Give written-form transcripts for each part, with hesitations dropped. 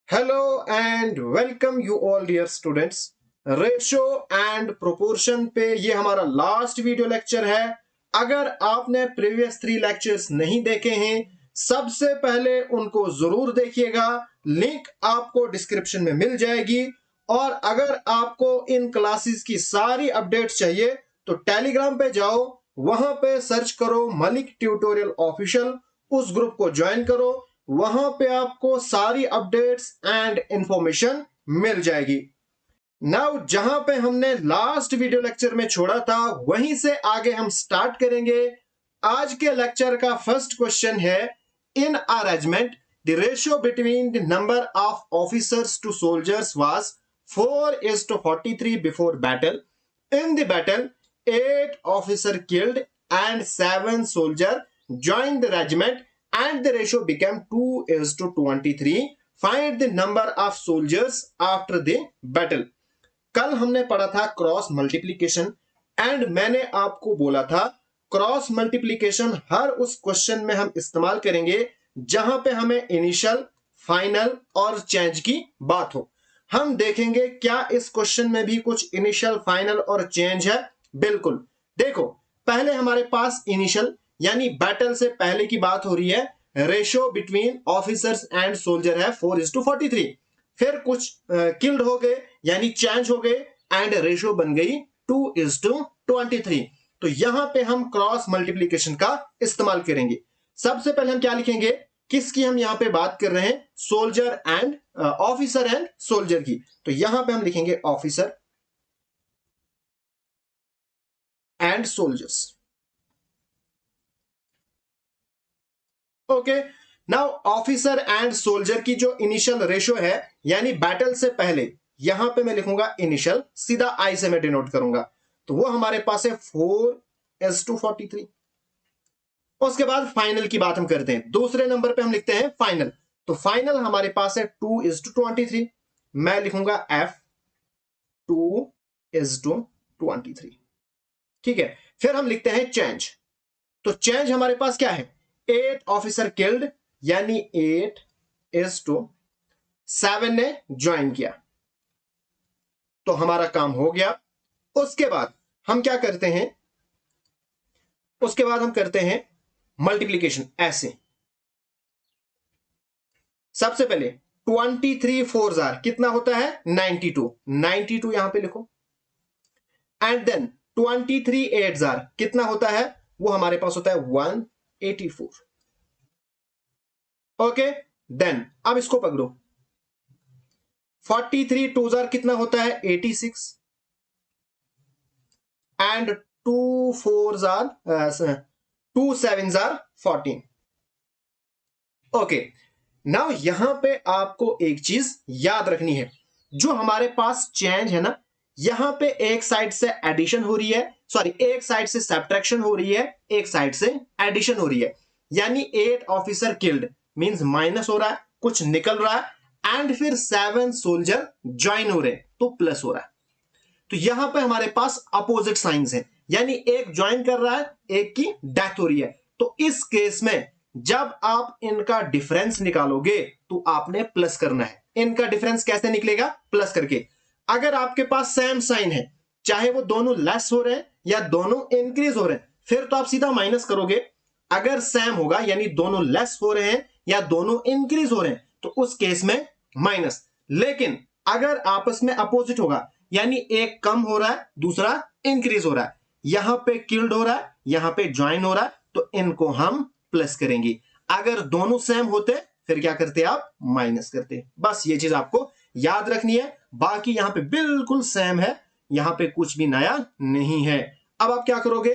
Hello and welcome you all dear students. Ratio and proportion पे ये हमारा last video lecture है। अगर आपने प्रीवियस 3 लेक्चर्स नहीं देखे हैं, सबसे पहले उनको जरूर देखिएगा। लिंक आपको डिस्क्रिप्शन में मिल जाएगी। और अगर आपको इन क्लासेस की सारी अपडेट्स चाहिए तो टेलीग्राम पे जाओ, वहां पे सर्च करो मलिक ट्यूटोरियल ऑफिशियल, उस ग्रुप को ज्वाइन करो। वहां पे आपको सारी अपडेट्स एंड इंफॉर्मेशन मिल जाएगी। नाउ जहां पे हमने लास्ट वीडियो लेक्चर में छोड़ा था वहीं से आगे हम स्टार्ट करेंगे। आज के लेक्चर का फर्स्ट क्वेश्चन है, in a regiment the ratio between the number of officers to soldiers was 4:43 before battle. In the battle 8 officer killed and 7 soldier joined the regiment and the ratio became 2:23. Find the number of soldiers after the battle. कल हमने पढ़ा था cross multiplication and मैंने आपको बोला था cross multiplication हर उस question में हम इस्तेमाल करेंगे जहां पे हमें इनिशियल, फाइनल और चेंज की बात हो। हम देखेंगे क्या इस क्वेश्चन में भी कुछ इनिशियल, फाइनल और चेंज है। बिल्कुल। देखो, पहले हमारे पास इनिशियल यानी बैटल से पहले की बात हो रही है। Ratio between officers and soldier है 4:43। फिर कुछ किल्ड हो गए यानी चेंज हो गए एंड रेशियो बन गई 2:23। तो यहां पे हम क्रॉस मल्टीप्लीकेशन का इस्तेमाल करेंगे। सबसे पहले हम क्या लिखेंगे, किसकी हम यहां पे बात कर रहे हैं, soldier and officer and soldier की। तो यहां पे हम लिखेंगे officer and soldiers. Okay, now officer and soldier की जो इनिशियल रेशियो है यानी बैटल से पहले, यहां पे मैं लिखूंगा इनिशियल, सीधा आई से मैं डिनोट करूंगा। तो वो हमारे पास है 4:43। उसके बाद फाइनल की बात हम करते हैं। दूसरे नंबर पे हम लिखते हैं फाइनल। तो फाइनल हमारे पास है 2:23। मैं लिखूंगा F 2:23। ठीक है, फिर हम लिखते हैं चेंज। तो चेंज हमारे पास क्या है, 8 ऑफिसर किल्ड यानी 8:7 ने ज्वाइन किया। तो हमारा काम हो गया। उसके बाद हम क्या करते हैं, उसके बाद हम करते हैं मल्टीप्लीकेशन। ऐसे सबसे पहले 23 4 कितना होता है 92 यहां पे लिखो। एंड देन 23 8 कितना होता है, वो हमारे पास होता है 184। ओके, देन अब इसको पकड़ो। 43 2 कितना होता है 86 एंड 2 7 14। ओके, नाउ यहां पे आपको एक चीज याद रखनी है, जो हमारे पास चेंज है ना, यहां पे एक साइड से एडिशन हो रही है, सॉरी एक साइड से सब्ट्रैक्शन हो रही है, एक साइड से एडिशन हो रही है। यानी 8 ऑफिसर किल्ड मींस माइनस हो रहा है, कुछ निकल रहा है एंड फिर 7 सोल्जर ज्वाइन हो रहे हैं तो प्लस हो रहा है। तो यहां पे हमारे पास अपोजिट साइंस हैं, यानी एक ज्वाइन कर रहा है, एक की डेथ हो रही है। तो इस केस में जब आप इनका डिफरेंस निकालोगे तो आपने प्लस करना है। इनका डिफरेंस कैसे निकलेगा, प्लस करके। अगर आपके पास सेम साइन है, चाहे वो दोनों लेस हो रहे हैं या दोनों इंक्रीज हो रहे हैं, फिर तो आप सीधा माइनस करोगे। अगर सेम होगा यानी दोनों लेस हो रहे हैं या दोनों इंक्रीज हो रहे हैं तो उस केस में माइनस। लेकिन अगर आपस में अपोजिट होगा यानी एक कम हो रहा है दूसरा इंक्रीज हो रहा है, यहां पे किल्ड हो रहा है यहां पे ज्वाइन हो रहा है, तो इनको हम प्लस करेंगे। अगर दोनों सेम होते फिर क्या करते आप, माइनस करते। बस ये चीज आपको याद रखनी है। बाकी यहां पे बिल्कुल सेम है, यहां पे कुछ भी नया नहीं है। अब आप क्या करोगे,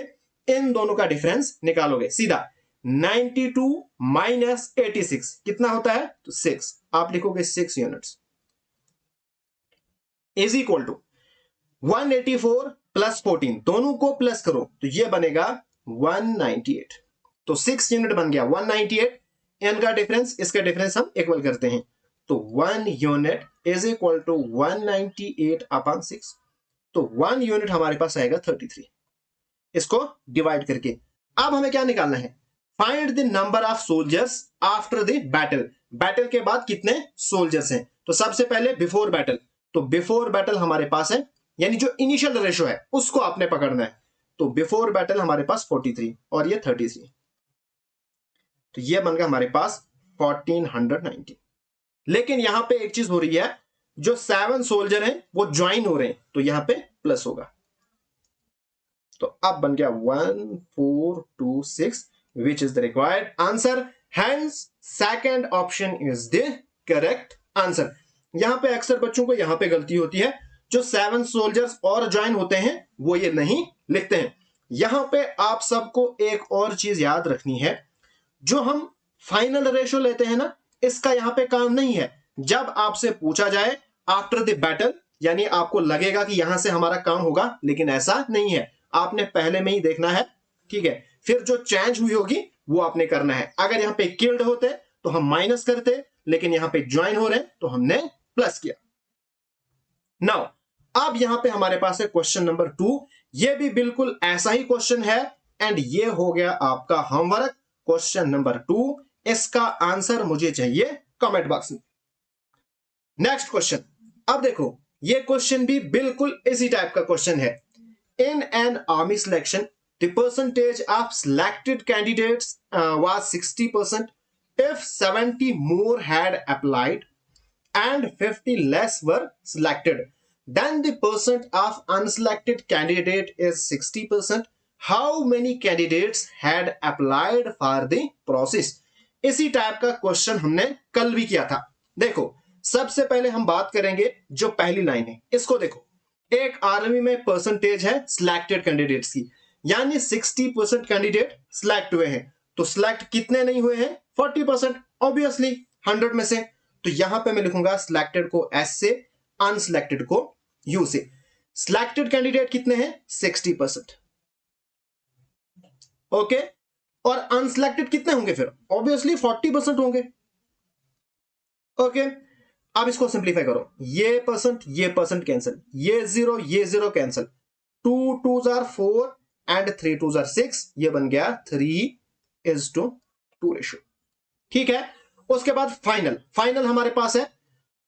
इन दोनों का डिफरेंस निकालोगे सीधा। 92 माइनस 86 कितना होता है, तो 6। आप लिखोगे 6 units is equal to 184 plus 14, दोनों को प्लस करो तो ये बनेगा 198। तो 6 यूनिट बन गया 198। इनका डिफरेंस इसका डिफरेंस हम इक्वल करते हैं, तो 1 unit is equal to 198 upon 6। तो 1 यूनिट हमारे पास आएगा 33, इसको डिवाइड करके। अब हमें क्या निकालना है, find the number of soldiers after the battle. Battle के बाद कितने सोल्जर्स हैं, तो सबसे पहले बिफोर बैटल, तो बिफोर बैटल हमारे पास है, यानी जो इनिशियल रेशो है उसको आपने पकड़ना है। तो बिफोर बैटल हमारे पास 43 और ये 33, तो ये बन गया हमारे पास 1490। लेकिन यहां पे एक चीज हो रही है, जो 7 सोल्जर हैं वो ज्वाइन हो रहे हैं, तो यहां पे प्लस होगा। तो अब बन गया 1426 which is the required answer. Hence second option is the correct answer. यहां पे अक्सर बच्चों को यहां पे गलती होती है, जो 7 सोल्जर्स और ज्वाइन होते हैं वो ये नहीं लिखते हैं। यहां पे आप सबको एक और चीज याद रखनी है, जो हम फाइनल रेशो लेते हैं ना, इसका यहां पे काम नहीं है। जब आपसे पूछा जाए आफ्टर द बैटल, यानी आपको लगेगा कि यहां से हमारा काम होगा, लेकिन ऐसा नहीं है, आपने पहले में ही देखना है, ठीक है। फिर जो चेंज हुई होगी वो आपने करना है। अगर यहां पे किल्ड होते तो हम माइनस करते, लेकिन यहां पे ज्वाइन हो रहे हैं तो हमने प्लस किया। नाउ अब यहां पे हमारे पास है क्वेश्चन नंबर 2। ये भी बिल्कुल ऐसा ही क्वेश्चन है, एंड ये हो गया आपका होमवर्क क्वेश्चन नंबर 2। इसका आंसर मुझे चाहिए कमेंट बॉक्स में। नेक्स्ट क्वेश्चन, अब देखो ये क्वेश्चन भी बिल्कुल इसी टाइप का क्वेश्चन है। In an army selection the percentage of selected candidates was 60%. if 70 more had applied and 50 less were selected, then the percent of unselected candidate is 60%. How many candidates had applied for the process? इसी type का question हमने कल भी किया था। देखो सबसे पहले हम बात करेंगे जो पहली लाइन है, इसको देखो। एक आर्मी में परसेंटेज है सिलेक्टेड कैंडिडेट्स की, यानी 60% कैंडिडेट सिलेक्ट हुए हैं। तो सिलेक्ट कितने नहीं हुए हैं? 40%, ऑब्वियसली 100 में से। तो यहां पे मैं लिखूंगा सिलेक्टेड को एस से, अनसिलेक्टेड को यू से। सिलेक्टेड कैंडिडेट कितने हैं? 60%। ओके, और अनसिलेक्टेड कितने होंगे फिर? ऑब्वियसली 40% होंगे। ओके, अब इसको सिंप्लीफाई करो, ये परसेंट कैंसिल, ये zero cancel, 2 2s are 4 and 3 2s are 6, ये बन गया 3:2 रेशियो। ठीक है, उसके बाद फाइनल हमारे पास है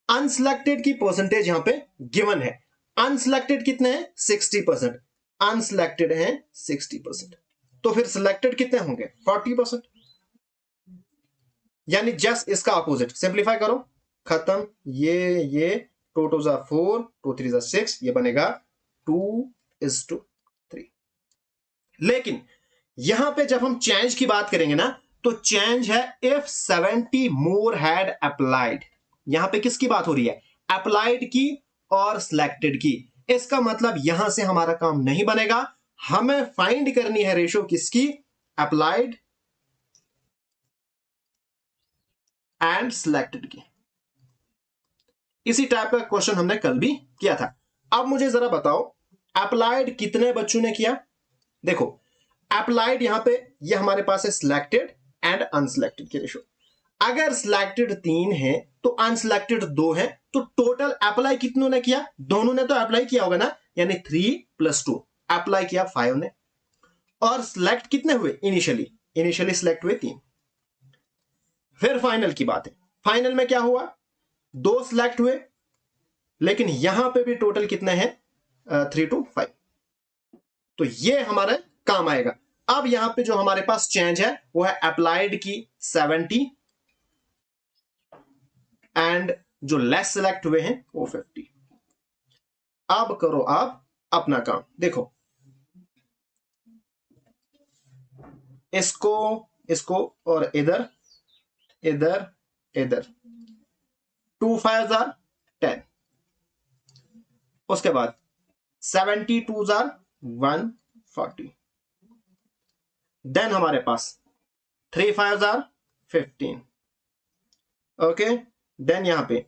अनसिलेक्टेड की परसेंटेज यहां पे गिवन है। अनसिलेक्टेड कितने हैं? 60%, अनसिलेक्टेड है 60%। तो फिर सिलेक्टेड कितने होंगे? 40%। यानी जस्ट इसका अपोजिट, सिंप्लीफाई करो, खत्म। ये 2 2s are 4, 2 3s are 6, ये बनेगा 2:3। लेकिन यहां पे जब हम चेंज की बात करेंगे ना, तो चेंज है इफ 70 मोर हैड अप्लाइड। यहां पे किसकी बात हो रही है? अप्लाइड की और सिलेक्टेड की। इसका मतलब यहां से हमारा काम नहीं बनेगा, हमें फाइंड करनी है रेशो किसकी? अप्लाइड एंड सिलेक्टेड की। इसी टाइप का क्वेश्चन हमने कल भी किया था। अब मुझे जरा बताओ अप्लाइड कितने बच्चों ने किया? देखो अप्लाइड यहां पे ये हमारे पास है सिलेक्टेड एंड अनसिलेक्टेड की रेशो। अगर सिलेक्टेड 3 है तो अनसिलेक्टेड 2 है, तो टोटल अप्लाई कितनों ने किया? दोनों ने तो अप्लाई किया होगा ना, यानी 3 + 2 अप्लाई किया 5 ने। और सिलेक्ट कितने हुए? इनिशियली सिलेक्ट हुए 3। फिर फाइनल की बात है, फाइनल में क्या हुआ? 2 सिलेक्ट हुए, लेकिन यहां पे भी टोटल कितने हैं? 3 to 5। तो ये हमारा काम आएगा। अब यहां पे जो हमारे पास चेंज है वो है अप्लाइड की 70 एंड जो लेस सिलेक्ट हुए हैं वो 50। अब करो आप अपना काम, देखो इसको और इधर 2 5s are 10, उसके बाद 72s are 140, देन हमारे पास 3 5s are 15, ओके, देन यहां पे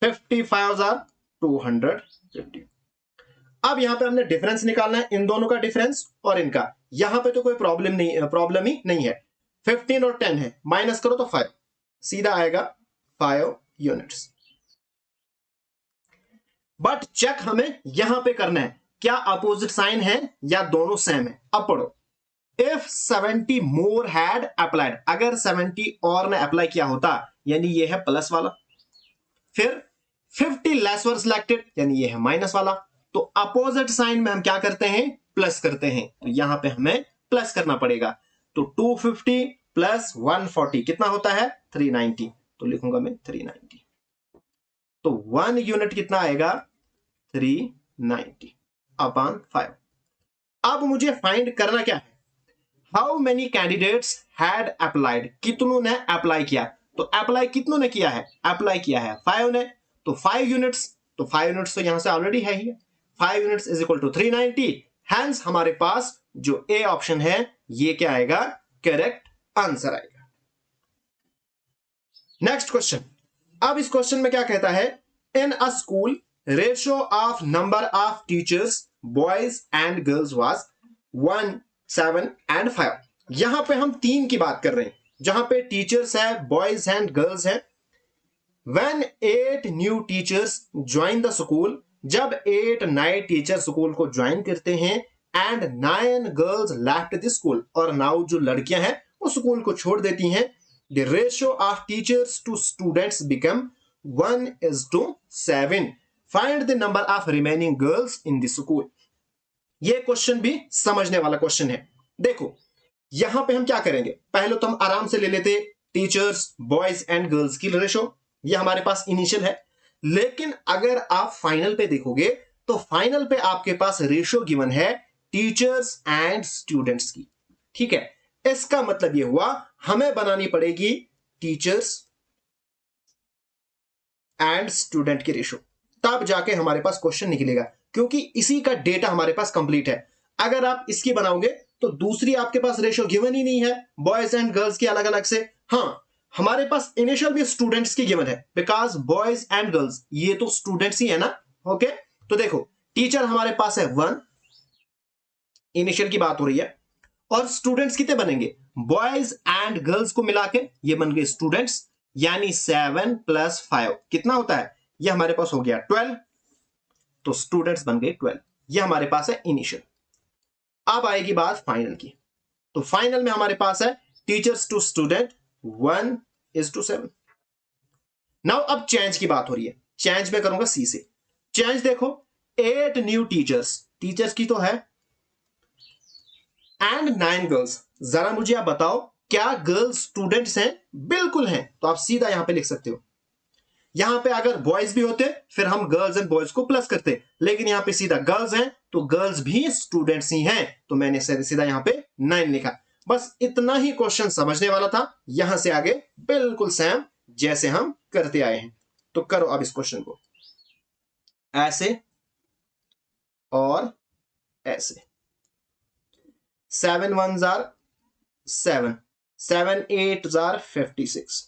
55s are 250। अब यहां पे हमने डिफरेंस निकालना है, इन दोनों का डिफरेंस और इनका। यहां पे तो कोई प्रॉब्लम ही नहीं है। 15 और 10 है, माइनस करो तो 5, सीधा आएगा 5 यूनिट्स। बट चेक हमें यहां पे करना है, क्या अपोजिट साइन है या दोनों सेम है। अब पढ़ो, इफ 70 मोर हैड अप्लाइड, अगर 70 और ने अप्लाई किया होता, यानी ये है प्लस वाला, फिर 50 लेस वर सिलेक्टेड, यानी ये है माइनस वाला, तो अपोजिट साइन में हम क्या करते हैं, प्लस करते हैं, तो यहां पे हमें प्लस करना पड़ेगा। तो 250 प्लस 140 कितना होता है, 390, तो लिखूंगा मैं 390, तो 1 यूनिट कितना आएगा, 390 अपॉन 5। अब मुझे फाइंड करना क्या है, how many candidates had applied, कितनों ने अप्लाई किया, तो अप्लाई कितनों ने किया है, अप्लाई किया है 5 ने, तो 5 यूनिट्स, तो 5 यूनिट्स तो यहां से ऑलरेडी है ही, 5 units is equal to 390, hence हमारे पास जो ए ऑप्शन है ये क्या आएगा, करेक्ट आंसर आएगा। नेक्स्ट क्वेश्चन, अब इस क्वेश्चन में क्या कहता है, in a school ratio of number of teachers boys and girls was 1, 7 and 5। यहां पे हम 3 की बात कर रहे हैं, जहां पे टीचर्स है, बॉयज एंड गर्ल्स है। When 8 new teachers join the school, जब 8 नए टीचर स्कूल को ज्वाइन करते हैं, and 9 girls left the school, और 9 जो लड़कियां हैं वो स्कूल को छोड़ देती हैं, the ratio of teachers to students become 1:7। Find the number of remaining girls in the school. ये क्वेश्चन भी समझने वाला क्वेश्चन है। देखो यहां पे हम क्या करेंगे, पहले तो हम आराम से ले लेते टीचर्स बॉयज एंड गर्ल्स की रेशियो, ये हमारे पास इनिशियल है, लेकिन अगर आप फाइनल पे देखोगे तो फाइनल पे आपके पास रेशियो गिवन है टीचर्स एंड स्टूडेंट्स की, ठीक है। इसका मतलब ये हुआ हमें बनानी पड़ेगी टीचर्स एंड स्टूडेंट की रेशियो, तब जाके हमारे पास क्वेश्चन निकलेगा, क्योंकि इसी का डेटा हमारे पास कंप्लीट है। अगर आप इसकी बनाओगे तो दूसरी आपके पास रेशियो गिवन ही नहीं है, बॉयज एंड गर्ल्स की अलग अलग से। हाँ, हमारे पास इनिशियल भी स्टूडेंट्स की गिवन है, बिकॉज बॉयज एंड गर्ल्स ये तो स्टूडेंट्स ही है ना, ओके। तो देखो टीचर हमारे पास है 1, इनिशियल की बात हो रही है, और स्टूडेंट्स कितने बनेंगे, बॉयज एंड गर्ल्स को मिला के ये बन गए स्टूडेंट्स, यानी 7 + 5 कितना होता है, ये हमारे पास हो गया 12, तो स्टूडेंट्स बन गए 12, ये हमारे पास है इनिशियल। अब आएगी बात फाइनल की, तो फाइनल में हमारे पास है टीचर्स टू स्टूडेंट 1:7। नाउ अब चेंज की बात हो रही है, चेंज में करूंगा सी से। चेंज देखो 8 न्यू टीचर्स, टीचर्स की तो है, एंड 9 गर्ल्स। जरा मुझे आप बताओ क्या गर्ल्स स्टूडेंट्स हैं, बिल्कुल हैं, तो आप सीधा यहां पे लिख सकते हो। यहां पे अगर बॉयज भी होते फिर हम गर्ल्स एंड बॉयज को प्लस करते, लेकिन यहां पे सीधा गर्ल्स हैं तो गर्ल्स भी स्टूडेंट्स ही हैं, तो मैंने सीधा यहां पे 9 लिखा। बस इतना ही क्वेश्चन समझने वाला था, यहां से आगे बिल्कुल सेम जैसे हम करते आए हैं। तो करो अब इस क्वेश्चन को ऐसे और ऐसे, 7 1s are 7, 7 8s are 56,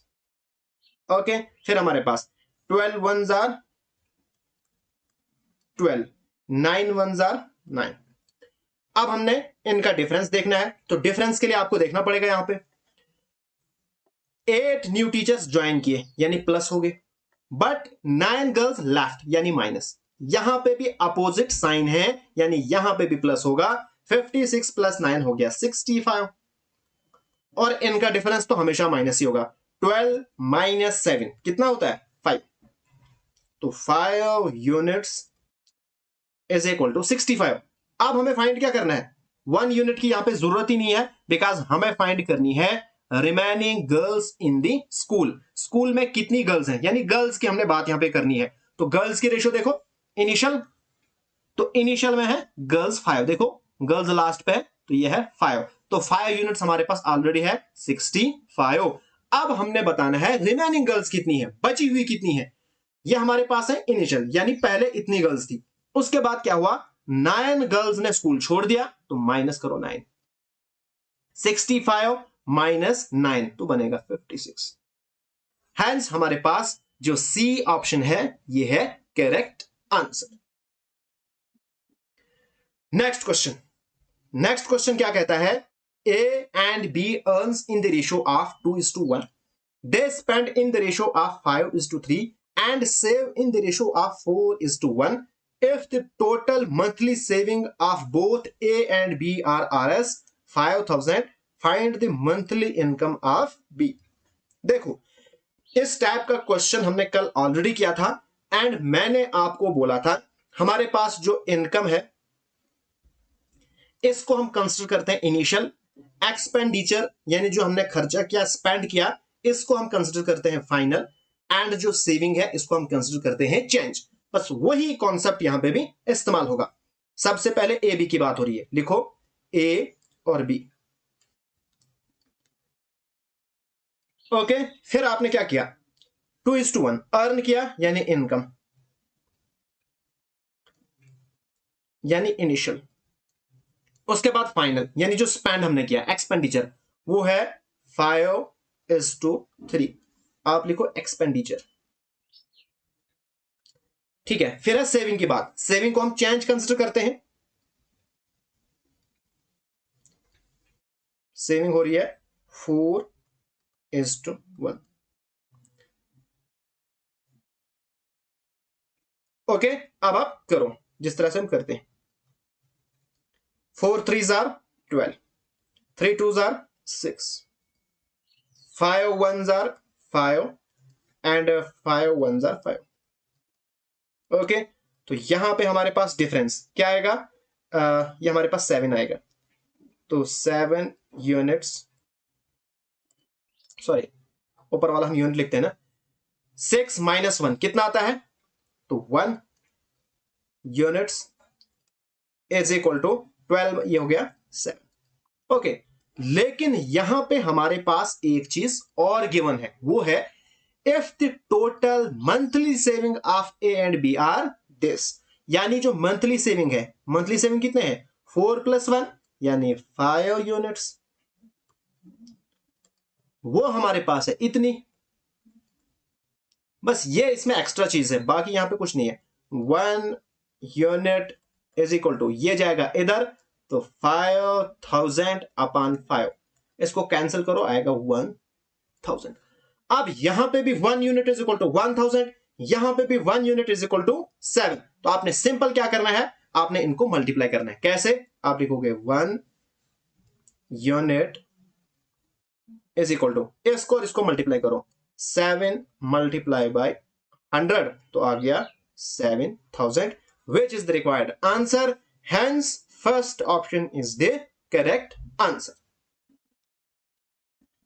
okay. फिर हमारे पास 12 1s are 12, 9 1s are 9। अब हमने इनका डिफरेंस देखना है, तो डिफरेंस के लिए आपको देखना पड़ेगा, यहां पे 8 न्यू टीचर्स ज्वाइन किए यानी प्लस हो गए, बट 9 गर्ल्स लेफ्ट यानी माइनस। यहां पे भी अपोजिट साइन है, यानी यहां पे भी प्लस होगा, 56 + 9 हो गया 65, और इनका डिफरेंस तो हमेशा माइनस ही होगा। 12 - 7 कितना होता है, 5, तो 5 यूनिट्स इज इक्वल टू 65। अब हमें फाइंड क्या करना है, 1 यूनिट की यहां पे जरूरत ही नहीं है, बिकॉज हमें फाइंड करनी है रिमेनिंग गर्ल्स इन दी स्कूल। स्कूल में कितनी गर्ल्स हैं, यानी गर्ल्स की हमने बात यहां पे करनी है। तो गर्ल्स की रेशियो देखो, इनिशियल, तो इनिशियल में है गर्ल्स 5, देखो गर्ल्स लास्ट पे है तो ये है 5, तो 5 यूनिट्स हमारे पास ऑलरेडी है 65। अब हमने बताना है रिमेनिंग गर्ल्स कितनी है, बची हुई कितनी है। ये हमारे पास है इनिशियल, यानी पहले इतनी गर्ल्स थी, उसके बाद क्या हुआ, 9 गर्ल्स ने स्कूल छोड़ दिया, तो माइनस करो 9, 65 - 9 तो बनेगा 56। हैंस हमारे पास जो सी ऑप्शन है ये है करेक्ट आंसर। नेक्स्ट क्वेश्चन क्या कहता है, A and B earns in the ratio of 2:1. They spend in the ratio of 5:3 and save in the ratio of 4:1. If the total monthly saving of both A and B are Rs 5,000, find the monthly income of B. देखो इस type का question हमने कल already किया था, and मैंने आपको बोला था हमारे पास जो इनकम है इसको हम कंसिडर करते हैं इनिशियल, एक्सपेंडिचर यानी जो हमने खर्चा किया स्पेंड किया इसको हम कंसिडर करते हैं फाइनल, एंड जो सेविंग है इसको हम कंसिडर करते हैं चेंज। बस वही कॉन्सेप्ट यहां पे भी इस्तेमाल होगा। सबसे पहले ए बी की बात हो रही है, लिखो ए और बी। ओके, फिर आपने क्या किया 2:1 अर्न किया यानी इनकम यानी इनिशियल, उसके बाद फाइनल यानी जो स्पेंड हमने किया एक्सपेंडिचर वो है 5:3। आप लिखो एक्सपेंडिचर, ठीक है। फिर है सेविंग की बात, सेविंग को हम चेंज कंसिडर करते हैं, सेविंग हो रही है 4:1। ओके, अब आप करो जिस तरह से हम करते हैं। 4 3s are 12, 3 2s are 6, 5 1s are 5 and 5 1s are 5। Okay, तो यहां पे हमारे पास डिफरेंस क्या आएगा, ये हमारे पास 7 आएगा, तो 7 यूनिट्स, सॉरी ऊपर वाला हम यूनिट लिखते हैं ना, 6 - 1 कितना आता है, तो 1 यूनिट्स इज इक्वल टू 12, ये हो गया 7। ओके, लेकिन यहां पे हमारे पास एक चीज और गिवन है, वो है if the total monthly saving of A and B are this, यानी जो मंथली सेविंग है, मंथली सेविंग कितने हैं 4 + 1 यानी 5 यूनिट्स, वो हमारे पास है इतनी। बस ये इसमें एक्स्ट्रा चीज है, बाकी यहां पे कुछ नहीं है। 1 यूनिट इज इक्वल टू ये जाएगा इधर, तो 5000/5, इसको कैंसिल करो आएगा 1000। अब यहां पे भी 1 यूनिट इज इक्वल टू 1000, यहां पे भी 1 यूनिट इज इक्वल टू 7। तो आपने सिंपल क्या करना है, आपने इनको मल्टीप्लाई करना है। कैसे, आप लिखोगे 1 यूनिट इज इक्वल टू, इसको और इसको मल्टीप्लाई करो, 7 × 100 तो आ गया 7000, which is the required answer. Hence, first option is the correct answer.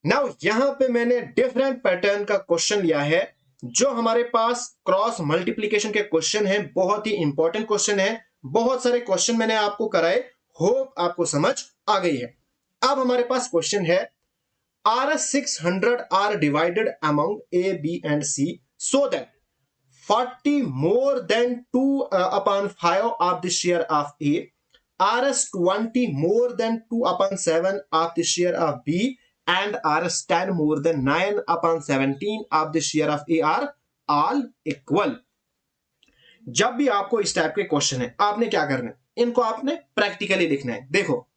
Now, यहां पे मैंने डिफरेंट पैटर्न का क्वेश्चन लिया है, जो हमारे पास क्रॉस मल्टीप्लीकेशन के क्वेश्चन है, बहुत ही इंपॉर्टेंट क्वेश्चन है। बहुत सारे क्वेश्चन मैंने आपको कराए, होप आपको समझ आ गई है। अब हमारे पास क्वेश्चन है, RS600 are divided among A, B and C so that 40 more than 2/5 of the share of A, RS20 more than 2/7 of the share of B, and RS10 more than 9/17 of the share of A are all equal। जब भी आपको इस type के question है, आपने क्या करना है, इनको आपने प्रैक्टिकली लिखना है। देखो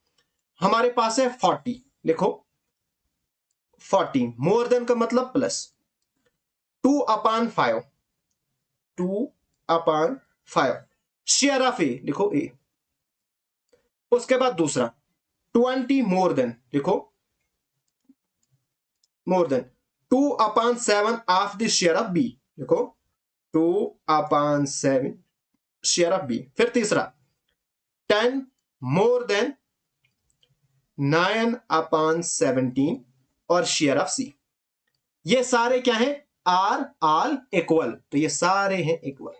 हमारे पास है 40, लिखो 40 मोर देन का मतलब प्लस, 2/5, 2/5 शेयर ऑफ ए, लिखो ए। उसके बाद दूसरा 20 मोर देन, लिखो more than 2/7 of the share of B, लिखो 2/7 शेयर ऑफ बी। फिर तीसरा 10 मोर देन 9/17 और शेयर ऑफ सी। ये सारे क्या है, आर ऑल इक्वल, तो ये सारे हैं इक्वल।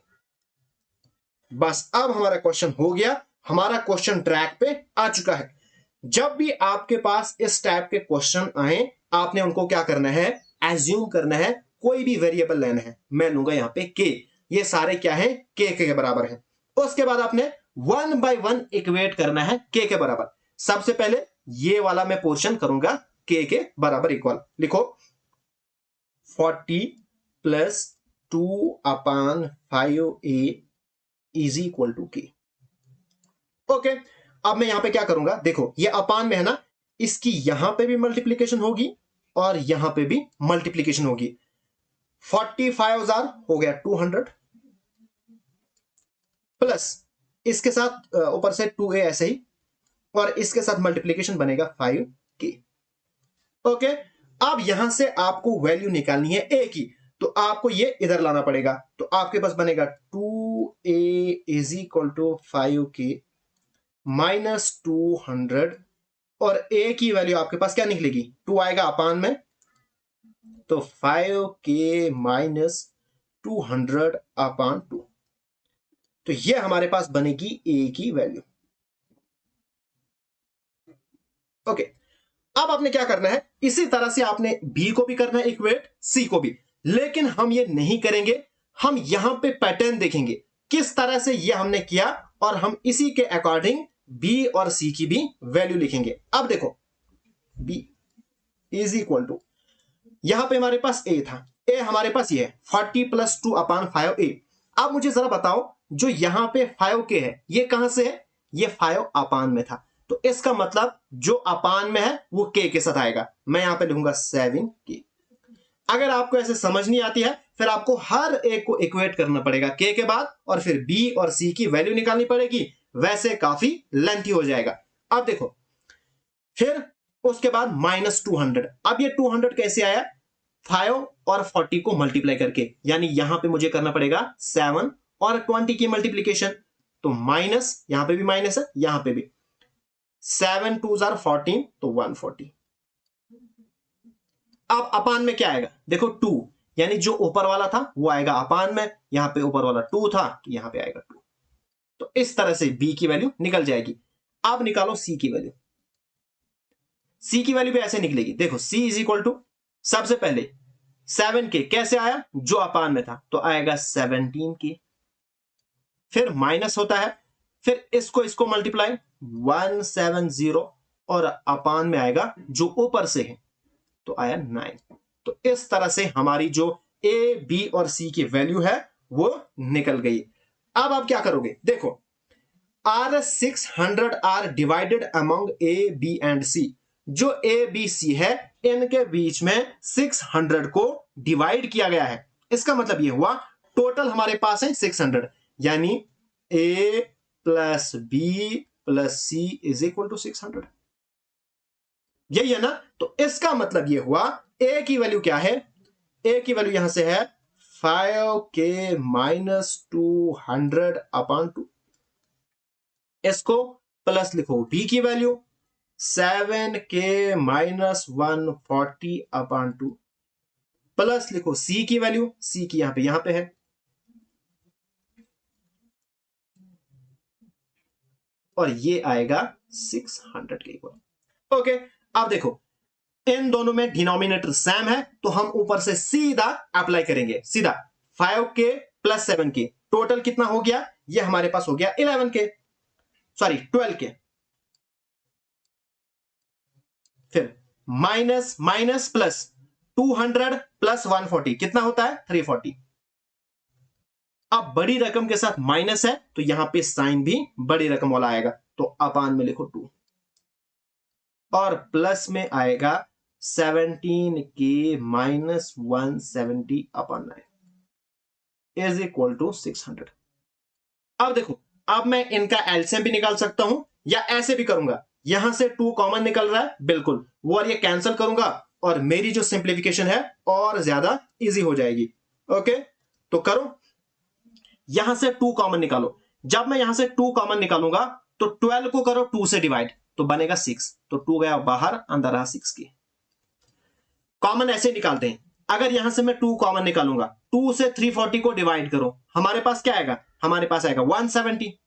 बस अब हमारा क्वेश्चन हो गया, हमारा क्वेश्चन ट्रैक पे आ चुका है। जब भी आपके पास इस टाइप के क्वेश्चन आए, आपने उनको क्या करना है, एज्यूम करना है, कोई भी वेरिएबल लेना है। मैं लूंगा यहां पे के, ये सारे क्या है के के बराबर है। उसके बाद आपने 1 by 1 इक्वेट करना है के के बराबर। सबसे पहले ये वाला मैं पोर्शन करूंगा के बराबर इक्वल, लिखो 40 + 2/5a इज इक्वल टू के। ओके, अब मैं यहां पे क्या करूंगा, देखो ये अपान में है ना, इसकी यहां पे भी मल्टीप्लीकेशन होगी और यहां पे भी मल्टीप्लीकेशन होगी। 45,000 हो गया 200 प्लस इसके साथ ऊपर से 2a ऐसे ही, और इसके साथ मल्टीप्लीकेशन बनेगा 5k। ओके, अब यहां से आपको वैल्यू निकालनी है a की, तो तो आपको ये इधर लाना पड़ेगा। तो आपके पास बनेगा 2a is equal to 5k minus 200 और a की वैल्यू आपके पास क्या निकलेगी, 2 आएगा अपान में, तो 5k माइनस 200 अपान 2। तो ये हमारे पास बनेगी a की वैल्यू। ओके, अब आपने क्या करना है, इसी तरह से आपने b को भी करना है इक्वेट, c को भी, लेकिन हम ये नहीं करेंगे। हम यहां पे पैटर्न देखेंगे किस तरह से ये हमने किया और हम इसी के अकॉर्डिंग b और c की भी वैल्यू लिखेंगे। अब देखो b इज इक्वल टू, यहां पे हमारे पास a था, a हमारे पास ये है 40 प्लस 2 अपान 5a। अब मुझे जरा बताओ, जो यहां पे 5k है ये कहां से है, ये 5 अपान में था, तो इसका मतलब जो अपान में है वो k के साथ आएगा। मैं यहां पे लिखूंगा 7k। अगर आपको ऐसे समझ नहीं आती है, फिर आपको हर एक को इक्वेट करना पड़ेगा k के बाद, और फिर b और c की वैल्यू निकालनी पड़ेगी, वैसे काफी लेंथी हो जाएगा। अब देखो, फिर उसके बाद माइनस 200। अब ये 200 कैसे आया, 5 और 40 को मल्टीप्लाई करके, यानी यहां पे मुझे करना पड़ेगा 7 और 20 की मल्टीप्लीकेशन। तो माइनस, यहां पे भी माइनस है, यहां पे भी 7 2 14, तो 140। अब अपान में क्या आएगा, देखो 2, यानी जो ऊपर वाला था वो आएगा अपान में, यहां पे ऊपर वाला 2 था तो यहां पे आएगा 2। तो इस तरह से b की वैल्यू निकल जाएगी। अब निकालो c की वैल्यू। c की वैल्यू भी ऐसे निकलेगी, देखो c इज इक्वल टू, सबसे पहले 7k कैसे आया, जो अपान में था, तो आएगा 17k। फिर माइनस होता है, फिर इसको इसको मल्टीप्लाई 170, और अपान में आएगा जो ऊपर से है, तो आया 9। तो इस तरह से हमारी जो a b और c की वैल्यू है वो निकल गई। अब आप क्या करोगे, देखो R 600 are divided among a b and c। जो a b c है इनके बीच में 600 को डिवाइड किया गया है। इसका मतलब ये हुआ टोटल हमारे पास है 600, यानी a plus b plus c is equal to 600। यही है ना। तो इसका मतलब ये हुआ a की वैल्यू क्या है, a की वैल्यू यहां से है 5k माइनस 200 अपान 2। इसको प्लस लिखो b की वैल्यू 7k माइनस 140 अपान 2, प्लस लिखो c की वैल्यू, c की यहां पे है, और ये आएगा 600 के इक्वल। ओके, अब देखो इन दोनों में डिनोमिनेटर सेम है, तो हम ऊपर से सीधा अप्लाई करेंगे, सीधा 5k प्लस 7k टोटल कितना हो गया, ये हमारे पास हो गया 11k, सॉरी 12k। फिर माइनस माइनस प्लस 200 प्लस 140 कितना होता है 340। अब बड़ी रकम के साथ माइनस है तो यहां पे साइन भी बड़ी रकम वाला आएगा, तो अपान में लिखो 2, और प्लस में आएगा 17k minus 170 upon 9 is equal to 600। अब देखो, अब मैं इनका एलसीएम भी निकाल सकता हूं, या ऐसे भी करूंगा, यहां से 2 कॉमन निकल रहा है बिल्कुल, वो और ये कैंसिल करूंगा, और मेरी जो सिंप्लीफिकेशन है और ज्यादा इजी हो जाएगी। ओके, तो करो, यहां से 2 कॉमन निकालो। जब मैं यहां से 2 कॉमन निकालूंगा तो 12 को करो 2 से डिवाइड, तो बनेगा 6, तो 2 गया बाहर, अंदर रहा 6 की। कॉमन ऐसे निकालते हैं, अगर यहां से मैं 2 कॉमन निकालूंगा, 2 से 340 को डिवाइड करो, हमारे पास क्या आएगा, हमारे पास आएगा 170,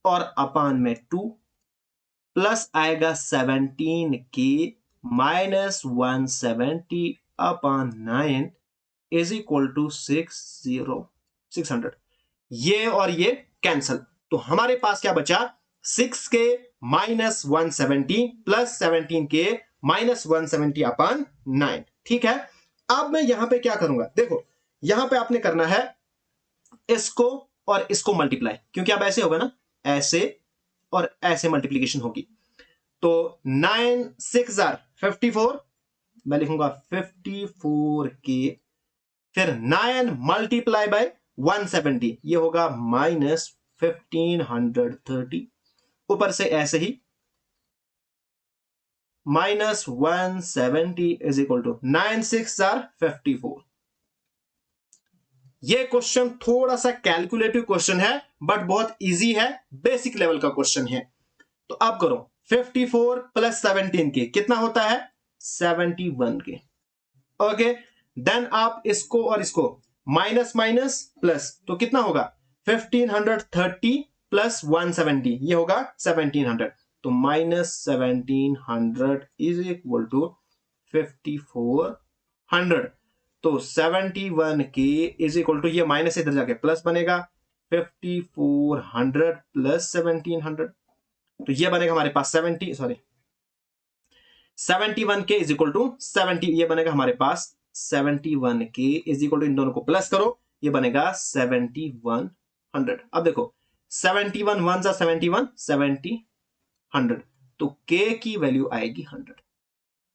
और अपान में 2 प्लस आएगा 17k minus 170 upon 9 is equal to 600। ये और ये कैंसल, तो हमारे पास क्या बचा, 6k minus 170 plus 17k minus 170 upon 9। ठीक है, अब मैं यहां पे क्या करूंगा, देखो यहां पे आपने करना है इसको और इसको मल्टीप्लाई, क्योंकि अब ऐसे होगा ना, ऐसे और ऐसे मल्टीप्लीकेशन होगी, तो 9 6 54, मैं लिखूंगा 54k, फिर 9 मल्टीप्लाई बाय 170, ये होगा माइनस 1530, ऊपर से ऐसे ही minus 170 is equal to 9 6 are 54। ये क्वेश्चन थोड़ा सा कैलकुलेटिव क्वेश्चन है बट बहुत इजी है, बेसिक लेवल का क्वेश्चन है। तो अब करो 54 प्लस 17 के कितना होता है 71 के। ओके, देन आप इसको और इसको माइनस माइनस प्लस तो कितना होगा 1530 प्लस 170 ये होगा 1700। तो माइनस 1700 इज इक्वल टू 5400। तो 71 के इज इक्वल टू ये माइनस इधर जाके प्लस बनेगा 5400 प्लस 1700। तो ये बनेगा हमारे पास 71 के इज इक्वल टू 70 ये बनेगा हमारे पास 71 के इज इक्वल टू इन दोनों को प्लस करो ये बनेगा 7100। अब देखो 71 1 जा 71 70 100 तो के की वैल्यू आएगी 100।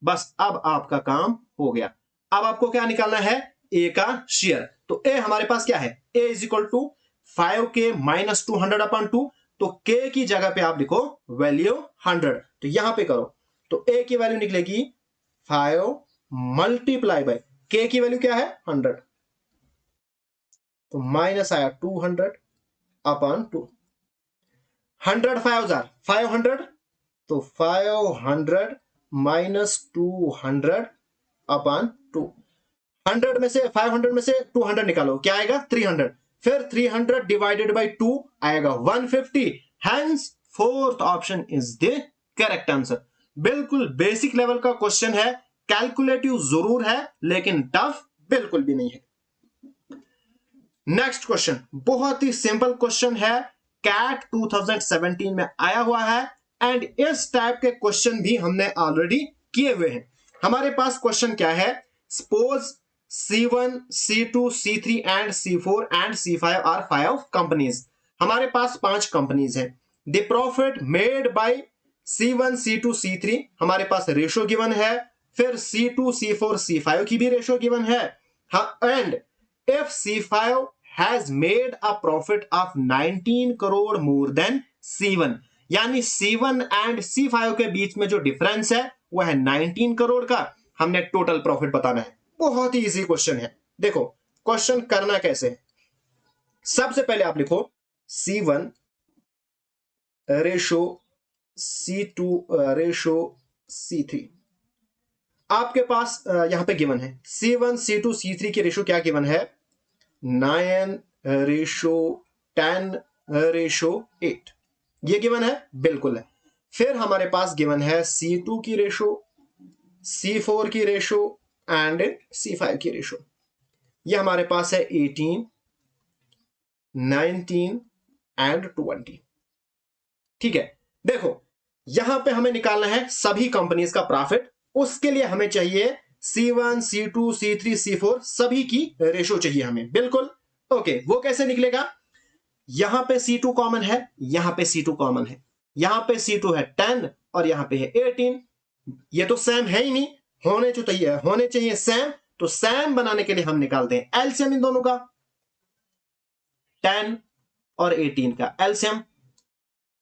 बस अब आपका काम हो गया। अब आपको क्या निकालना है ए का शेयर। तो ए हमारे पास क्या है ए इज इक्वल टू 5 के माइनस 200 अपॉन 2। तो के की जगह पे आप लिखो वैल्यू 100। तो यहां पे करो तो ए की वैल्यू निकलेगी 5 मल्टीप्लाई बाय के की वैल्यू क्या है 100। तो माइनस आया 200 अपॉन 2। 100 500 तो 500 माइनस 200 अपॉन 2। 100 में से 500 में से 200 निकालो क्या आएगा 300। फिर 300 डिवाइडेड बाय 2 आएगा 150। Hence fourth option is the correct answer. बिल्कुल बेसिक लेवल का क्वेश्चन है, कैलकुलेटिव जरूर है लेकिन टफ बिल्कुल भी नहीं है। नेक्स्ट क्वेश्चन बहुत ही सिंपल क्वेश्चन है, कैट 2017 में आया हुआ है एंड इस टाइप के क्वेश्चन भी हमने ऑलरेडी किए हुए हैं। हमारे पास क्वेश्चन क्या है, suppose C1, C2, C3 and C4 and C5 are 5 companies. हमारे पास 5 कंपनीज हैं। The profit made by C1, C2, C3 हमारे पास रेशो गिवन है, फिर C2, C4, C5 की भी रेशो गिवन है। And if C5 has made a profit of 19 crore more than C1, यानी C1 एंड C5 के बीच में जो डिफरेंस है वो है 19 करोड़ का। हमने टोटल प्रॉफिट बताना है। बहुत ही इजी क्वेश्चन है। देखो क्वेश्चन करना कैसे है, सबसे पहले आप लिखो C1 ratio C2 ratio C3। आपके पास यहां पे गिवन है C1 C2 C3 की रेशो क्या गिवन है 9 रेशो 10 रेशो 8 ये गिवन है बिल्कुल है। फिर हमारे पास गिवन है C2 की रेशो, C4 की रेशो एंड C5 की रेशो। ये हमारे पास है 18 19 एंड 20। ठीक है, देखो यहां पे हमें निकालना है सभी कंपनीज का प्रॉफिट। उसके लिए हमें चाहिए C1 C2 C3 C4 सभी की रेशो चाहिए हमें। बिल्कुल ओके, वो कैसे निकलेगा, यहां पे C2 कॉमन है, यहां पे C2 कॉमन है, यहां पे C2 है 10 और यहां पे है 18। ये तो सेम है ही नहीं, होने चाहिए सेम। तो सेम बनाने के लिए हम निकालते हैं एलसीएम इन दोनों का, 10 और 18 का एलसीएम।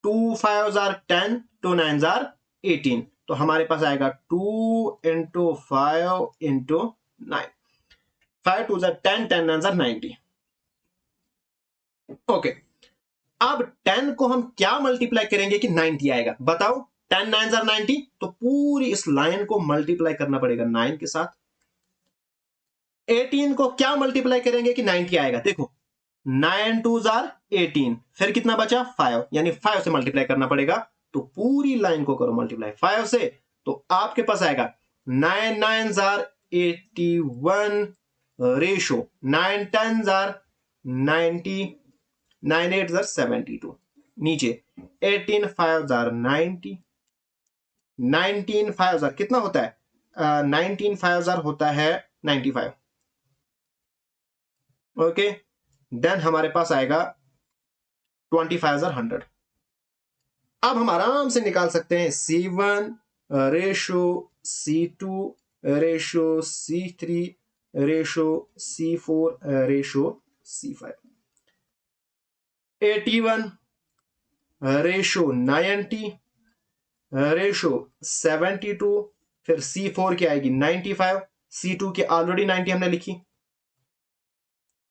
2 5 are 10 2 9 are 18। तो हमारे पास आएगा 2 इंटू 5 इंटू 9, 5 2 10 10 9 90। ओके, अब 10 को हम क्या मल्टीप्लाई करेंगे कि 90 आएगा, बताओ 10 9 90। तो पूरी इस लाइन को मल्टीप्लाई करना पड़ेगा 9 के साथ। 18 को क्या मल्टीप्लाई करेंगे कि 90 आएगा, देखो 9 2 18, फिर कितना बचा 5, यानी 5 से मल्टीप्लाई करना पड़ेगा। तो पूरी लाइन को करो मल्टीप्लाई 5 से, तो आपके पास आएगा 9 9 81 रेशो 9 10 90 9 8 72। नीचे 18 5 90, 19 5 कितना होता है 19 5 होता है 95। ओके, देन हमारे पास आएगा 25 100। अब हम आराम से निकाल सकते हैं C1 ratio C2 ratio C3 ratio C4 ratio C5। 81 ratio 90 ratio 72, फिर C4 की आएगी 95, C2 की ऑलरेडी 90 हमने लिखी,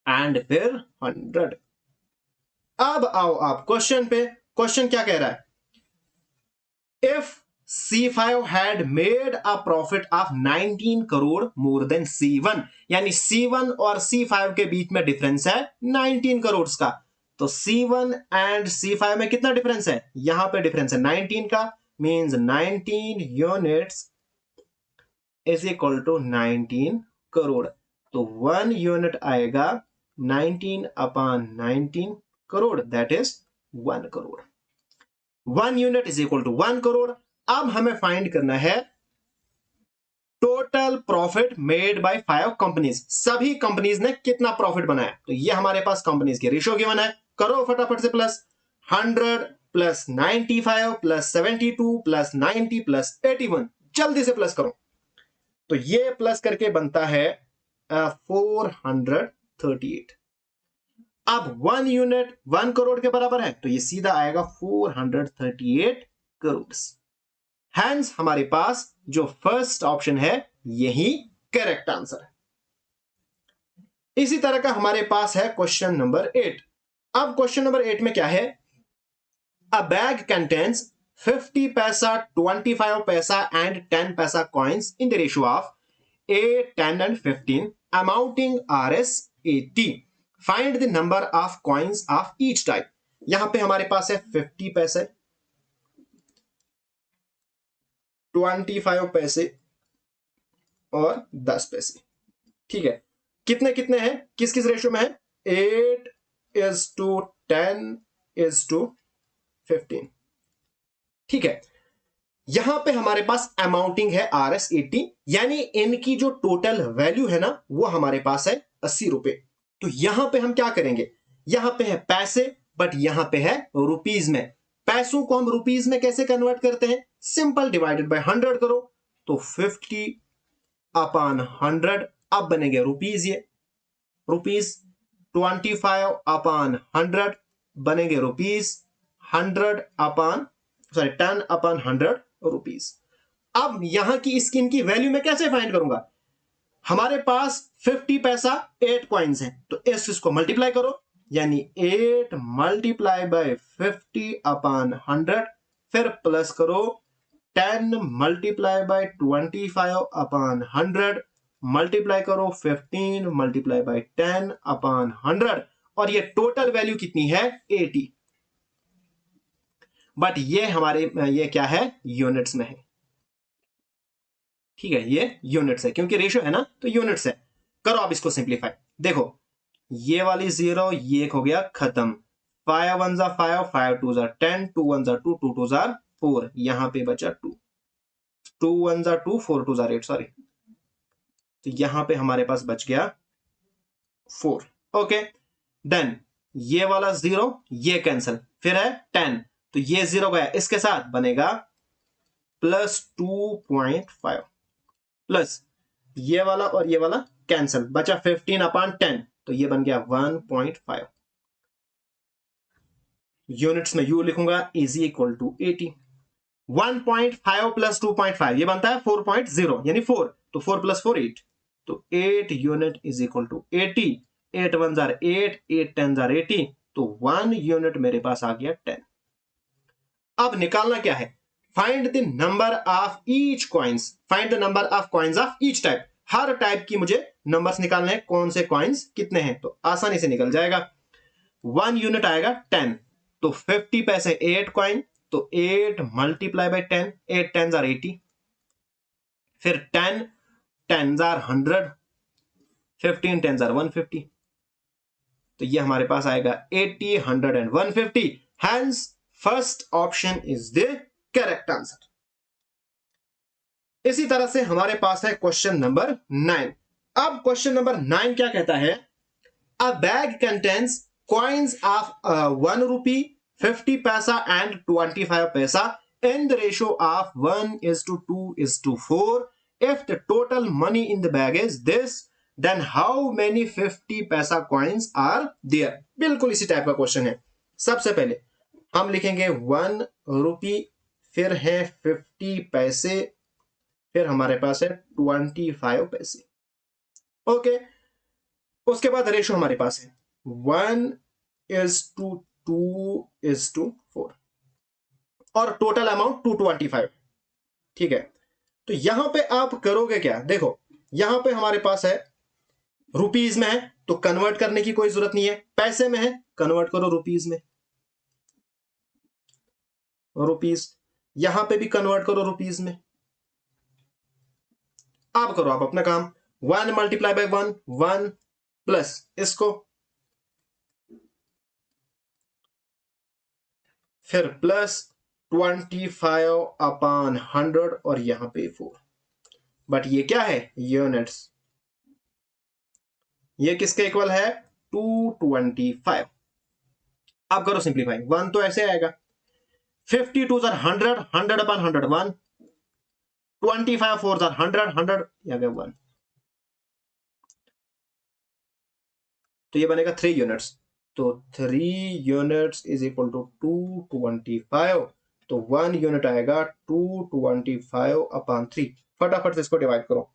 एंड फिर 100। अब आओ आप क्वेश्चन पे। क्वेश्चन क्या कह रहा है? If C5 had made a profit of 19 crore more than C1, यानी C1 और C5 के बीच में डिफरेंस है 19 करोड़ का। तो C1 एंड C5 में कितना डिफरेंस है? यहां पे डिफरेंस है 19 का, means 19 units is equal to 19 crore. तो 1 यूनिट आएगा 19 upon 19 crore, that is 1 crore. 1 unit is equal to 1 crore. अब हमें फाइंड करना है total profit made by 5 companies. सभी कंपनीज ने कितना प्रॉफिट बनाया? तो ये हमारे पास कंपनीज के रेशियो गिवन है। करो फटाफट से plus. 100 plus 95 plus 72 plus 90 plus 81, जल्दी से प्लस करो। तो ये प्लस करके बनता है 438। अब 1 यूनिट 1 करोड़ के बराबर है, तो ये सीधा आएगा 438 करोड़। हैंस हमारे पास जो फर्स्ट ऑप्शन है यही करेक्ट आंसर है। इसी तरह का हमारे पास है क्वेश्चन नंबर 8। अब क्वेश्चन नंबर 8 में क्या है? अ बैग कंटेन्स 50 पैसा, 25 पैसा एंड 10 पैसा coins in the ratio of 8, 10 and 15 amounting Rs 80. Find the number of coins of each type. यहां पे हमारे पास है 50 पैसे, 25 पैसे और 10 पैसे। ठीक है, कितने कितने हैं, किस किस रेशियो में है? 8:10:15। ठीक है, यहां पे हमारे पास अमाउंटिंग है Rs 80, यानी इनकी जो टोटल वैल्यू है ना वो हमारे पास है 80 रुपए। तो यहां पे हम क्या करेंगे? यहां पे है पैसे, बट यहां पे है रुपीज में। पैसों को हम रुपीज में कैसे कन्वर्ट करते हैं? सिंपल, डिवाइडेड बाय 100 करो, तो 50 अपॉन 100, अब बनेंगे रुपीज। ये रुपीज 25 अपॉन 100 बनेंगे रुपीज 100 अपॉन 10 अपॉन 100 रुपीज। अब यहां की स्किन की वैल्यू में कैसे फाइंड करूंगा? हमारे पास 50 पैसा 8 कॉइन्स हैं, तो इसको मल्टीप्लाई करो, यानी 8 मल्टीप्लाई बाय 50 अपॉन 100, फिर प्लस करो 10 मल्टीप्लाई बाय 25 अपॉन 100, मल्टीप्लाई करो 15 मल्टीप्लाई बाय 10 अपॉन 100, और ये टोटल वैल्यू कितनी है? 80। बट ये हमारे ये क्या है? यूनिट्स में है। ठीक है, ये यूनिट्स है, क्योंकि रेशियो है ना, तो यूनिट्स है। करो आप इसको सिंप्लीफाई। देखो, ये वाली 0, ये हो गया खत्म। 5 1 जा 5, 5 2 जा 10, 2 1 जा 2, 2 2 जा 4, यहां पे बचा 2, 2 1 जा 2, 4 2 जा 8, सॉरी। तो यहां पे हमारे पास बच गया 4। ओके, देन ये वाला 0, ये कैंसिल, फिर है 10, तो ये 0 गया, इसके साथ बनेगा प्लस 2.5, प्लस ये वाला और ये वाला कैंसिल, बचा 15 अपॉन 10, तो ये बन गया 1.5। यूनिट्स में यू लिखूंगा, इज इक्वल टू 80। 1.5 प्लस 2.5 ये बनता है 4.0, यानी 4, तो 4 प्लस 4 8, तो 8 यूनिट इज इक्वल टू 80। 8 1 जार 8, 8 10 जार 80, तो 1 यूनिट मेरे पास आ गया 10। अब निकालना क्या है? Find the number of each coins. Find the number of coins of each type. Her type की मुझे नंबर्स निकालने हैं, कौन से कॉइन्स कितने हैं, तो आसानी से निकल जाएगा। 1 यूनिट आएगा 10, तो 50 पैसे 8 कॉइन, तो 8 मल्टीप्लाई बाय 10, 8 10 जार 80, फिर 10 10 जार 100, 15 10 जार 150, तो ये हमारे पास आएगा 80 100 and 150। Hence first option is the correct answer. इसी तरह से हमारे पास है क्वेश्चन नंबर 9। अब क्वेश्चन नंबर 9 क्या कहता है? अ बैग कंटेन्स कॉइन्स ऑफ 1 रुपी, 50 पैसा एंड 25 पैसा in the ratio of 1:2:4. If the total money in the bag is this, then how many 50 पैसा coins are there? बिल्कुल इसी टाइप का क्वेश्चन है। सबसे पहले हम लिखेंगे 1 रुपी फिर है 50 पैसे, फिर हमारे पास है 25 पैसे। ओके, उसके बाद रेशो हमारे पास है 1:2:4 और टोटल अमाउंट 225। ठीक है, तो यहां पे आप करोगे क्या, देखो यहां पे हमारे पास है रुपीज में है तो कन्वर्ट करने की कोई जरूरत नहीं है, पैसे में है कन्वर्ट करो रुपीज में, रुपीज, यहां पे भी कन्वर्ट करो रुपीज में। आप करो आप अपना काम, 1 मल्टीप्लाई बाय 1, 1 प्लस इसको, फिर प्लस 25/100 और यहां पे 4। बट ये क्या है, यूनिट्स, ये किसके इक्वल है, 225। अब करो सिंप्लीफाई, 1 तो ऐसे आएगा, 52 100, 100/100 1, 25 4 100, 100 आ गया 1, तो ये बनेगा 3 यूनिट्स। तो 3 यूनिट्स इज इक्वल टू 225, तो 1 यूनिट आएगा 225/3। फटाफट से इसको डिवाइड करो,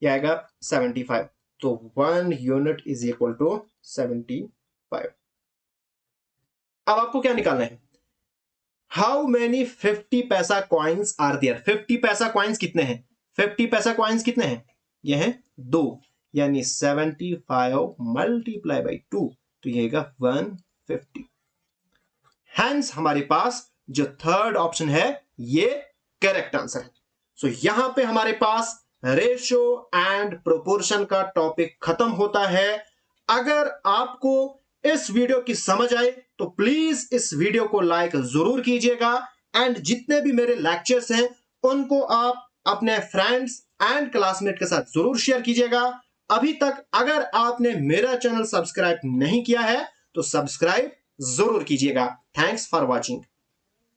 ये आएगा 75, तो 1 यूनिट इज इक्वल टू 75। अब आपको क्या निकालना है, हाउ मेनी 50 पैसा कॉइन्स आर देयर। 50 पैसा कॉइन्स कितने हैं, 50 पैसा कॉइन्स कितने हैं, ये हैं 2, यानी 75 मल्टीप्लाई बाई 2, तो ये 150। हैंस हमारे पास जो थर्ड ऑप्शन है ये करेक्ट आंसर है। सो यहां पे हमारे पास रेशो एंड प्रोपोर्शन का टॉपिक खत्म होता है। अगर आपको इस वीडियो की समझ आए तो प्लीज इस वीडियो को लाइक जरूर कीजिएगा, एंड जितने भी मेरे लेक्चर्स हैं उनको आप अपने फ्रेंड्स एंड क्लासमेट के साथ जरूर शेयर कीजिएगा। अभी तक अगर आपने मेरा चैनल सब्सक्राइब नहीं किया है तो सब्सक्राइब जरूर कीजिएगा। Thanks for watching.